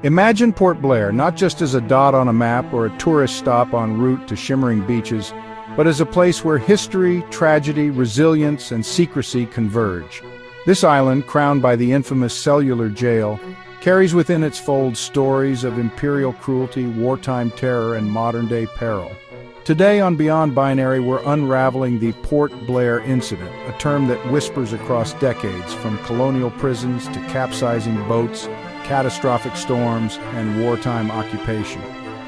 Imagine Port Blair not just as a dot on a map or a tourist stop en route to shimmering beaches, but as a place where history, tragedy, resilience, and secrecy converge. This island, crowned by the infamous Cellular Jail, carries within its folds stories of imperial cruelty, wartime terror, and modern-day peril. Today on Beyond Binary, we're unraveling the Port Blair Incident, a term that whispers across decades, from colonial prisons to capsizing boats, catastrophic storms, and wartime occupation.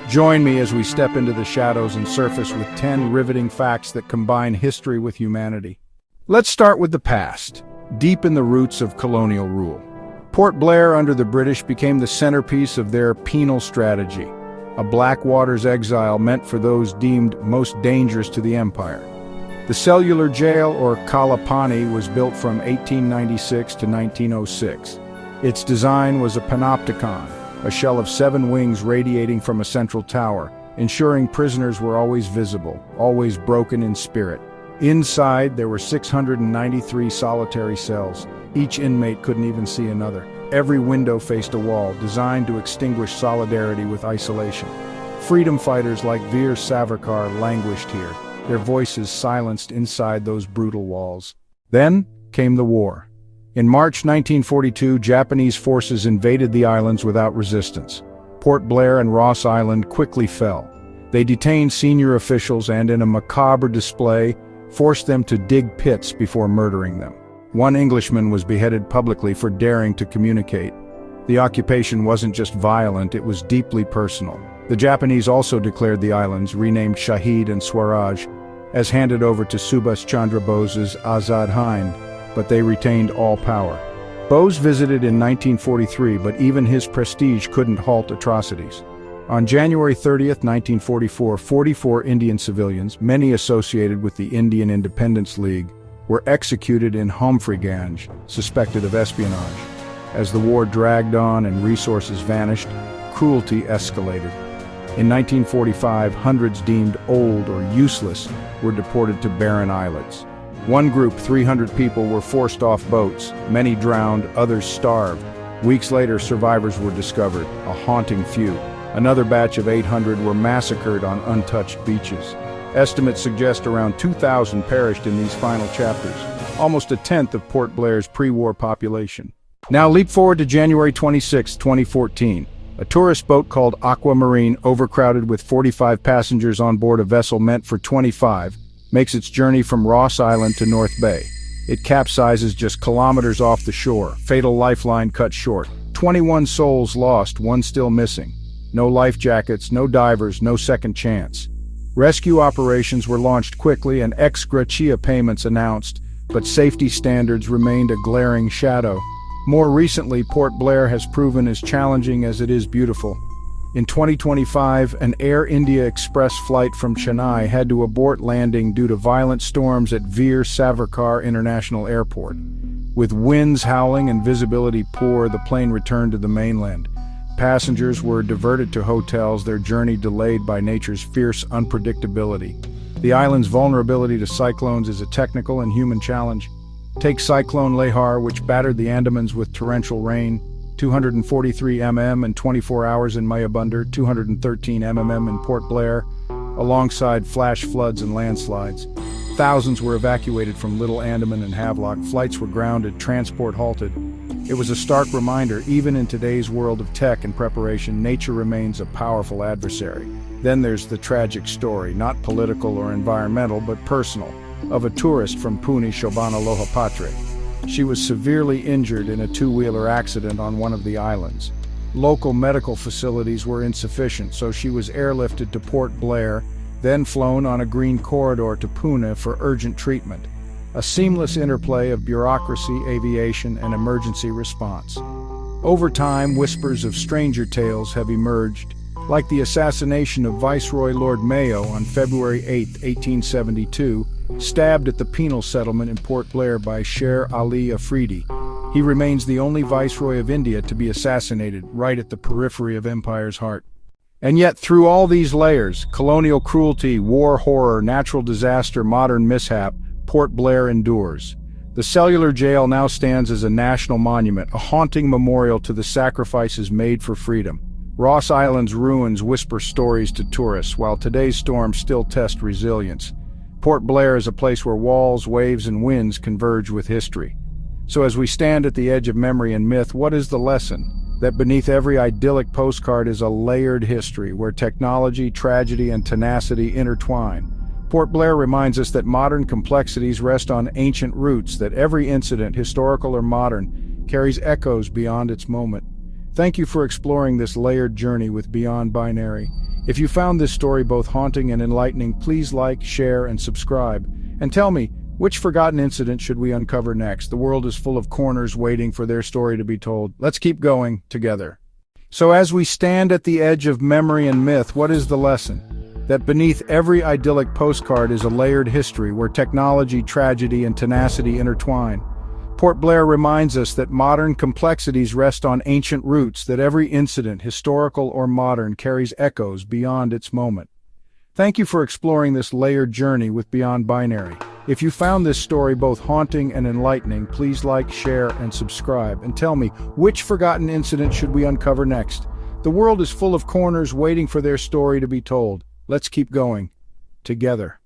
Join me as we step into the shadows and surface with 10 riveting facts that combine history with humanity. Let's start with the past, deep in the roots of colonial rule. Port Blair under the British became the centerpiece of their penal strategy, a Blackwater's exile meant for those deemed most dangerous to the empire. The Cellular Jail, or Kalapani, was built from 1896 to 1906. Its design was a panopticon, a shell of 7 wings radiating from a central tower, ensuring prisoners were always visible, always broken in spirit. Inside, there were 693 solitary cells. Each inmate couldn't even see another. Every window faced a wall, designed to extinguish solidarity with isolation. Freedom fighters like Veer Savarkar languished here, their voices silenced inside those brutal walls. Then came the war. In March 1942, Japanese forces invaded the islands without resistance. Port Blair and Ross Island quickly fell. They detained senior officials and, in a macabre display, forced them to dig pits before murdering them. One Englishman was beheaded publicly for daring to communicate. The occupation wasn't just violent, it was deeply personal. The Japanese also declared the islands, renamed Shahid and Swaraj, as handed over to Subhas Chandra Bose's Azad Hind, but they retained all power. Bose visited in 1943, but even his prestige couldn't halt atrocities. On January 30, 1944, 44 Indian civilians, many associated with the Indian Independence League, were executed in Homfreyganj, suspected of espionage. As the war dragged on and resources vanished, cruelty escalated. In 1945, hundreds deemed old or useless were deported to barren islets. One group, 300 people, were forced off boats. Many drowned, others starved. Weeks later, survivors were discovered, a haunting few. Another batch of 800 were massacred on untouched beaches. Estimates suggest around 2,000 perished in these final chapters, almost a tenth of Port Blair's pre-war population. Now leap forward to January 26, 2014. A tourist boat called Aquamarine, overcrowded with 45 passengers on board a vessel meant for 25, makes its journey from Ross Island to North Bay. It capsizes just kilometers off the shore, fatal lifeline cut short. 21 souls lost, one still missing. No life jackets, no divers, no second chance. Rescue operations were launched quickly and ex gratia payments announced, but safety standards remained a glaring shadow. More recently, Port Blair has proven as challenging as it is beautiful. In 2025, an Air India Express flight from Chennai had to abort landing due to violent storms at Veer Savarkar International Airport. With winds howling and visibility poor, the plane returned to the mainland. Passengers were diverted to hotels, their journey delayed by nature's fierce unpredictability. The island's vulnerability to cyclones is a technical and human challenge. Take Cyclone Lehar, which battered the Andamans with torrential rain, 243 mm in 24 hours in Mayabundar, 213 mm in Port Blair, alongside flash floods and landslides. Thousands were evacuated from Little Andaman and Havelock. Flights were grounded, transport halted. It was a stark reminder, even in today's world of tech and preparation, nature remains a powerful adversary. Then there's the tragic story, not political or environmental, but personal, of a tourist from Pune, Shobhana Lohapatre. She was severely injured in a two-wheeler accident on one of the islands. Local medical facilities were insufficient, so she was airlifted to Port Blair, then flown on a green corridor to Pune for urgent treatment. A seamless interplay of bureaucracy, aviation, and emergency response. Over time, whispers of stranger tales have emerged, like the assassination of Viceroy Lord Mayo on February 8, 1872, stabbed at the penal settlement in Port Blair by Sher Ali Afridi. He remains the only Viceroy of India to be assassinated right at the periphery of empire's heart. And yet, through all these layers, colonial cruelty, war horror, natural disaster, modern mishap, Port Blair endures. The Cellular Jail now stands as a national monument, a haunting memorial to the sacrifices made for freedom. Ross Island's ruins whisper stories to tourists, while today's storms still test resilience. Port Blair is a place where walls, waves, and winds converge with history. So as we stand at the edge of memory and myth, what is the lesson? That beneath every idyllic postcard is a layered history where technology, tragedy, and tenacity intertwine. Port Blair reminds us that modern complexities rest on ancient roots, that every incident, historical or modern, carries echoes beyond its moment. Thank you for exploring this layered journey with Beyond Binary. If you found this story both haunting and enlightening, please like, share, and subscribe. And tell me, which forgotten incident should we uncover next? The world is full of corners waiting for their story to be told. Let's keep going together. So as we stand at the edge of memory and myth, what is the lesson? That beneath every idyllic postcard is a layered history where technology, tragedy, and tenacity intertwine. Port Blair reminds us that modern complexities rest on ancient roots, that every incident, historical or modern, carries echoes beyond its moment. Thank you for exploring this layered journey with Beyond Binary. If you found this story both haunting and enlightening, please like, share, and subscribe. And tell me, which forgotten incident should we uncover next? The world is full of corners waiting for their story to be told. Let's keep going together.